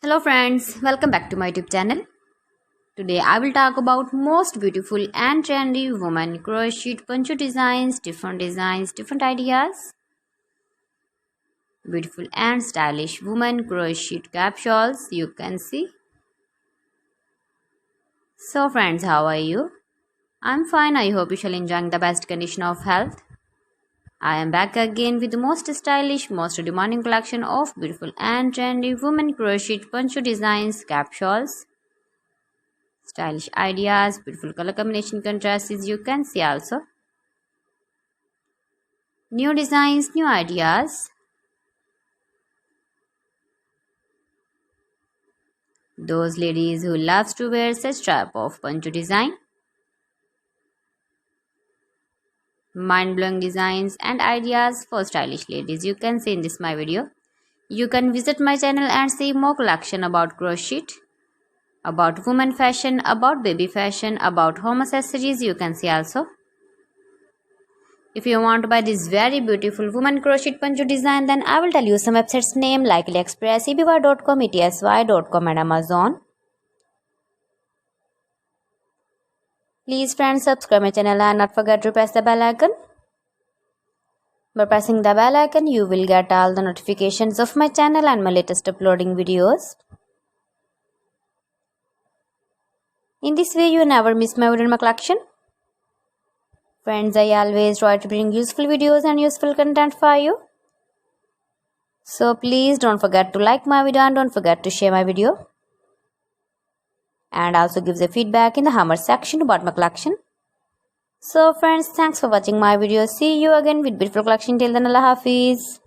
Hello friends, welcome back to my YouTube channel. Today I will talk about most beautiful and trendy women crochet poncho designs, different ideas. Beautiful and stylish women crochet cap shawls you can see. So friends, how are you? I'm fine. I hope you shall enjoy the best condition of health. I am back again with the most stylish, most demanding collection of beautiful and trendy women crochet poncho designs, cap shawls. Stylish ideas, beautiful color combination contrasts you can see also. New designs, new ideas. Those ladies who loves to wear such type of poncho design. Mind-blowing designs and ideas for stylish ladies you can see in this my video. You can visit my channel and see more collection about crochet, about women fashion, about baby fashion, about home accessories you can see also. If you want to buy this very beautiful woman crochet poncho design, then I will tell you some websites name like AliExpress, eBay.com, etsy.com and Amazon. Please friends, subscribe my channel and not forget to press the bell icon. By pressing the bell icon, you will get all the notifications of my channel and my latest uploading videos. In this way, you never miss my video in my collection. Friends, I always try to bring useful videos and useful content for you. So please don't forget to like my video and don't forget to share my video. And also give the feedback in the comment section about my collection. So friends, thanks for watching my video. See you again with beautiful collection. Till then, Allah Hafiz.